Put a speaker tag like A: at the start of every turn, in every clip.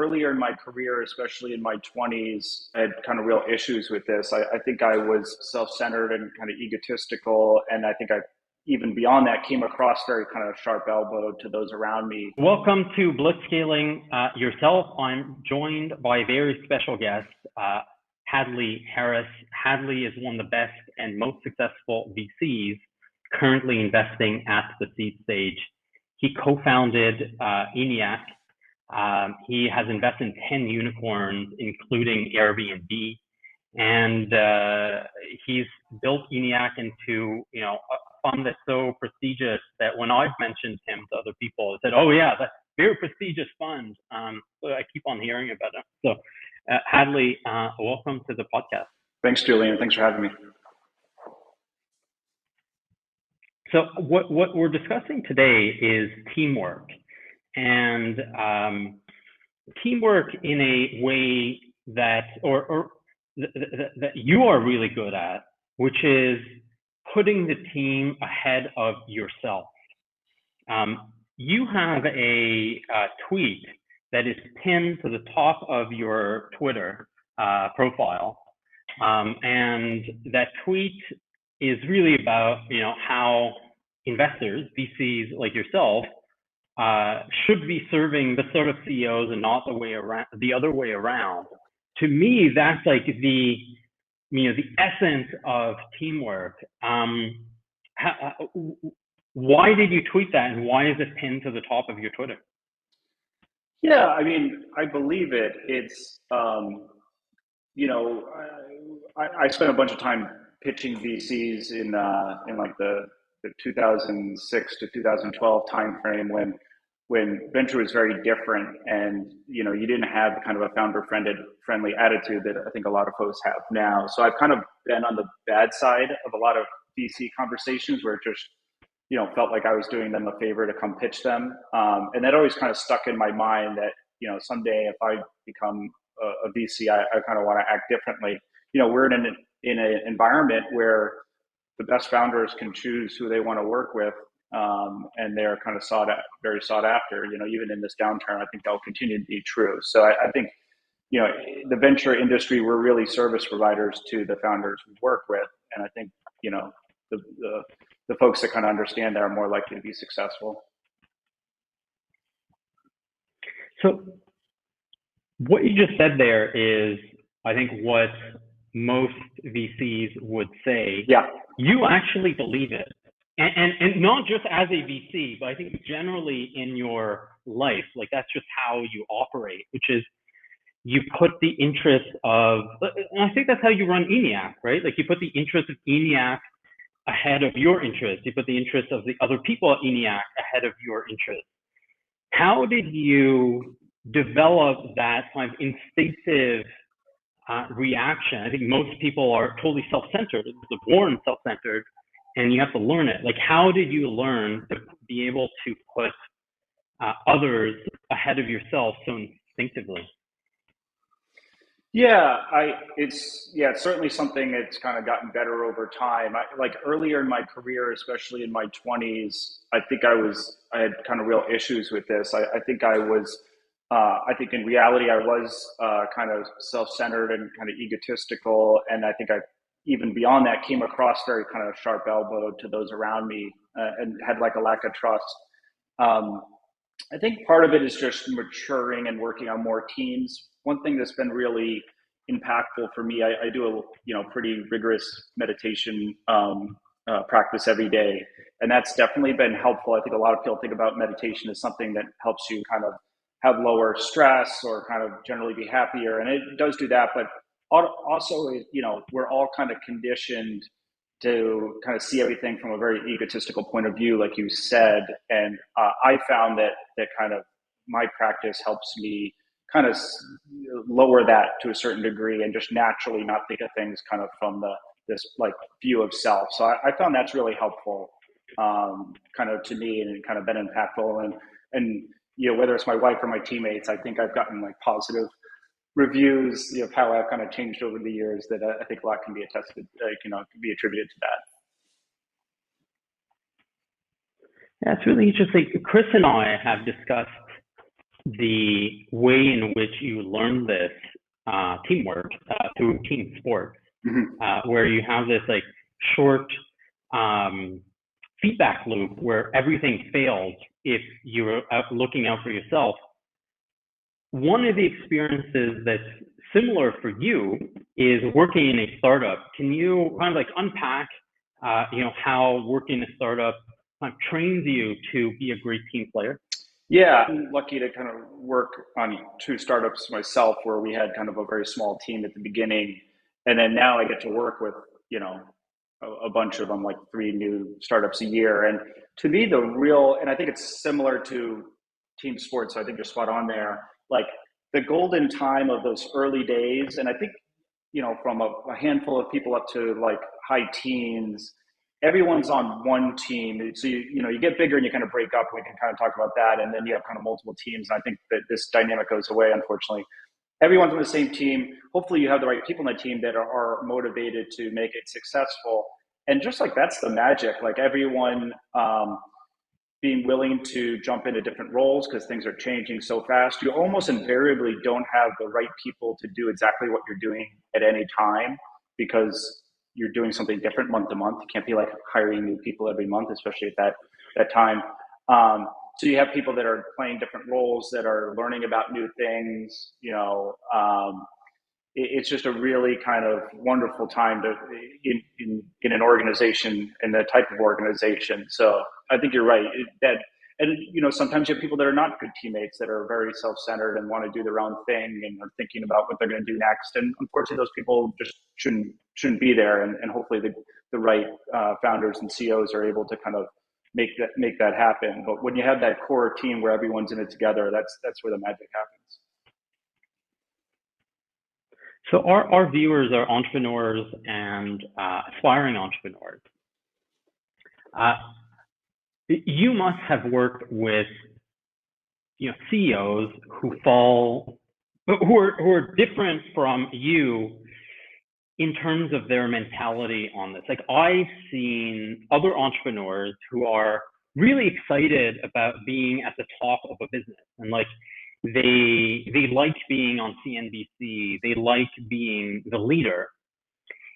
A: earlier in my career, especially in my 20s, I had kind of real issues with this. I think I was self-centered and kind of egotistical. And I think I, even beyond that, came across very kind of sharp elbowed to those around me.
B: Welcome to Blitzscaling yourself. I'm joined by a very special guest, Hadley Harris. Hadley is one of the best and most successful VCs currently investing at the seed stage. He co-founded Eniac. He has invested in 10 unicorns, including Airbnb, and he's built Eniac into a fund that's so prestigious that when I've mentioned him to other people, they said, "Oh yeah, that's a very prestigious fund." So I keep on hearing about him. So Hadley, welcome to the podcast.
A: Thanks, Julian. Thanks for having me.
B: So what we're discussing today is teamwork, and teamwork in a way that that you are really good at, which is putting the team ahead of yourself. You have a tweet that is pinned to the top of your Twitter profile, and that tweet is really about how investors, VCs like yourself, should be serving the sort of CEOs and not the other way around. To me, that's like the essence of teamwork. Why did you tweet that, and why is it pinned to the top of your Twitter?
A: Yeah, I mean, I believe it. It's I spent a bunch of time pitching VCs in like the 2006 to 2012 timeframe when venture was very different, and you didn't have kind of a founder friendly attitude that I think a lot of folks have now. So I've kind of been on the bad side of a lot of VC conversations where it just felt like I was doing them a favor to come pitch them, and that always kind of stuck in my mind that someday if I become a VC, I kind of want to act differently. We're in an environment where the best founders can choose who they want to work with, and they're kind of very sought after. Even in this downturn, I think that will continue to be true. So I think the venture industry, we're really service providers to the founders we work with, and I think the folks that kind of understand that are more likely to be successful.
B: So what you just said there is, I think, what most VCs would say.
A: Yeah.
B: You actually believe it. And not just as a VC, but I think generally in your life, like that's just how you operate, which is you put the interest of, and I think that's how you run Eniac, right? Like you put the interest of Eniac ahead of your interest. You put the interest of the other people at Eniac ahead of your interest. How did you develop that kind of instinctive reaction? I think most people are totally self-centered. They're born self-centered, and you have to learn it. Like, how did you learn to be able to put others ahead of yourself so instinctively?
A: Yeah, it's certainly something that's kind of gotten better over time. Like earlier in my career, especially in my 20s, I think I had kind of real issues with this. I think in reality I was kind of self-centered and kind of egotistical, and I think I, even beyond that, came across very kind of sharp elbowed to those around me, and had like a lack of trust. I think part of it is just maturing and working on more teams. One thing that's been really impactful for me, I do a pretty rigorous meditation practice every day, and that's definitely been helpful. I think a lot of people think about meditation as something that helps you kind of have lower stress or kind of generally be happier, and it does do that. But also, we're all kind of conditioned to kind of see everything from a very egotistical point of view, like you said. And I found that kind of my practice helps me kind of lower that to a certain degree and just naturally not think of things kind of from this like view of self. So I found that's really helpful, kind of to me, and kind of been impactful. And whether it's my wife or my teammates, I think I've gotten like positive reviews of how I've kind of changed over the years that I think a lot can be attested, can be attributed to that.
B: That's really interesting. Chris and I have discussed the way in which you learn this teamwork through team sports, where you have this like short feedback loop where everything fails if you're looking out for yourself. One of the experiences that's similar for you is working in a startup. Can you kind of like unpack, how working in a startup kind of trains you to be a great team player?
A: Yeah, I'm lucky to kind of work on two startups myself where we had kind of a very small team at the beginning. And then now I get to work with, you know, a bunch of them, like three new startups a year. And to me, and I think it's similar to team sports. So I think you're spot on there. Like the golden time of those early days. And I think, from a handful of people up to like high teens, everyone's on one team. So you get bigger and you kind of break up. We can kind of talk about that, and then you have kind of multiple teams. And I think that this dynamic goes away, unfortunately. Everyone's on the same team. Hopefully, you have the right people on the team that are motivated to make it successful. And just like that's the magic. Like everyone being willing to jump into different roles because things are changing so fast. You almost invariably don't have the right people to do exactly what you're doing at any time because you're doing something different month to month. You can't be like hiring new people every month, especially at that time. So you have people that are playing different roles that are learning about new things. It's just a really kind of wonderful time to in an organization, in the type of organization. So I think you're right and sometimes you have people that are not good teammates that are very self-centered and want to do their own thing and are thinking about what they're going to do next. And unfortunately, those people just shouldn't be there. And hopefully the right founders and CEOs are able to kind of make that happen. But when you have that core team where everyone's in it together, that's where the magic happens.
B: So our viewers are entrepreneurs and aspiring entrepreneurs. You must have worked with CEOs who are different from you in terms of their mentality on this. Like I've seen other entrepreneurs who are really excited about being at the top of a business and like they like being on CNBC, they like being the leader.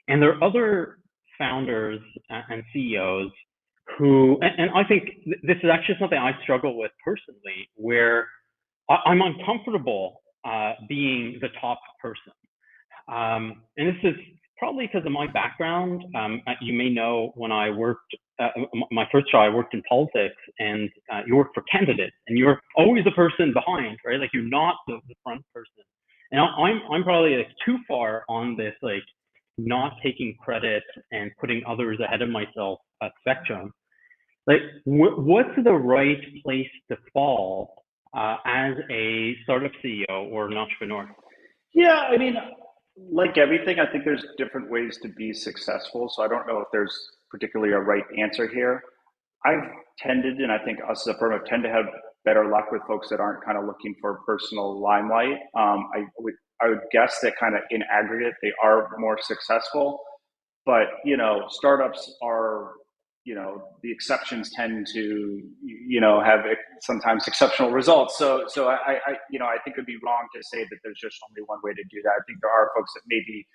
B: And there are other founders and CEOs who, and I think this is actually something I struggle with personally, where I'm uncomfortable being the top person. And this is probably because of my background. You may know when I worked, my first job, I worked in politics, and you work for candidates, and you're always the person behind, right? Like you're not the front person. And I'm probably like too far on this, like not taking credit and putting others ahead of myself spectrum. Like, what's the right place to fall as a startup CEO or an entrepreneur?
A: Yeah, I mean, like everything, I think there's different ways to be successful. So I don't know if there's particularly a right answer here. I've tended, and I think us as a firm have tend to have better luck with folks that aren't kind of looking for personal limelight. I would guess that kind of in aggregate they are more successful, but startups are the exceptions tend to have sometimes exceptional results. So I think it'd be wrong to say that there's just only one way to do that. I think there are folks that maybe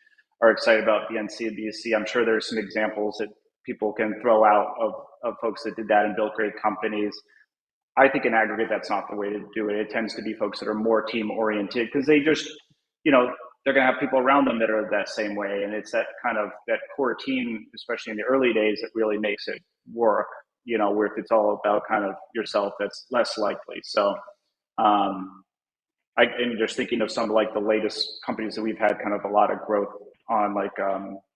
A: are excited about the NCBC. I'm sure there's some examples that people can throw out of folks that did that and built great companies. I think in aggregate, that's not the way to do it. It tends to be folks that are more team oriented because they just, they're going to have people around them that are that same way. And it's that kind of that core team, especially in the early days, that really makes it work, where if it's all about kind of yourself, that's less likely. So, I'm just thinking of some of like the latest companies that we've had kind of a lot of growth on, like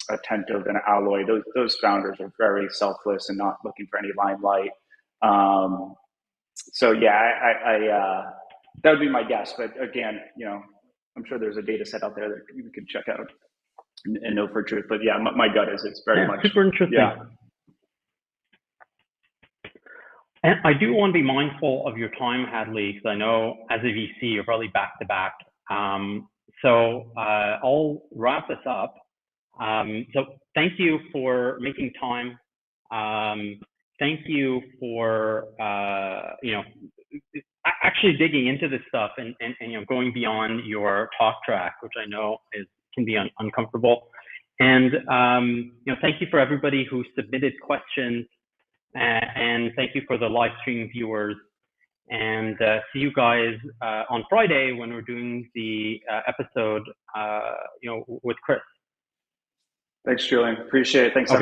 A: Attentive and Alloy. Those founders are very selfless and not looking for any limelight. So yeah, that would be my guess. But again, I'm sure there's a data set out there that you could check out and know for truth. But yeah, my gut is it's very much
B: super interesting.
A: Yeah.
B: And I do want to be mindful of your time, Hadley, because I know as a VC, you're probably back to back. So I'll wrap this up. So thank you for making time. Thank you for, actually digging into this stuff and going beyond your talk track, which I know can be uncomfortable. And thank you for everybody who submitted questions, and thank you for the live stream viewers. And see you guys on Friday when we're doing the episode, with Chris.
A: Thanks, Julian. Appreciate it. Thanks.
B: Okay.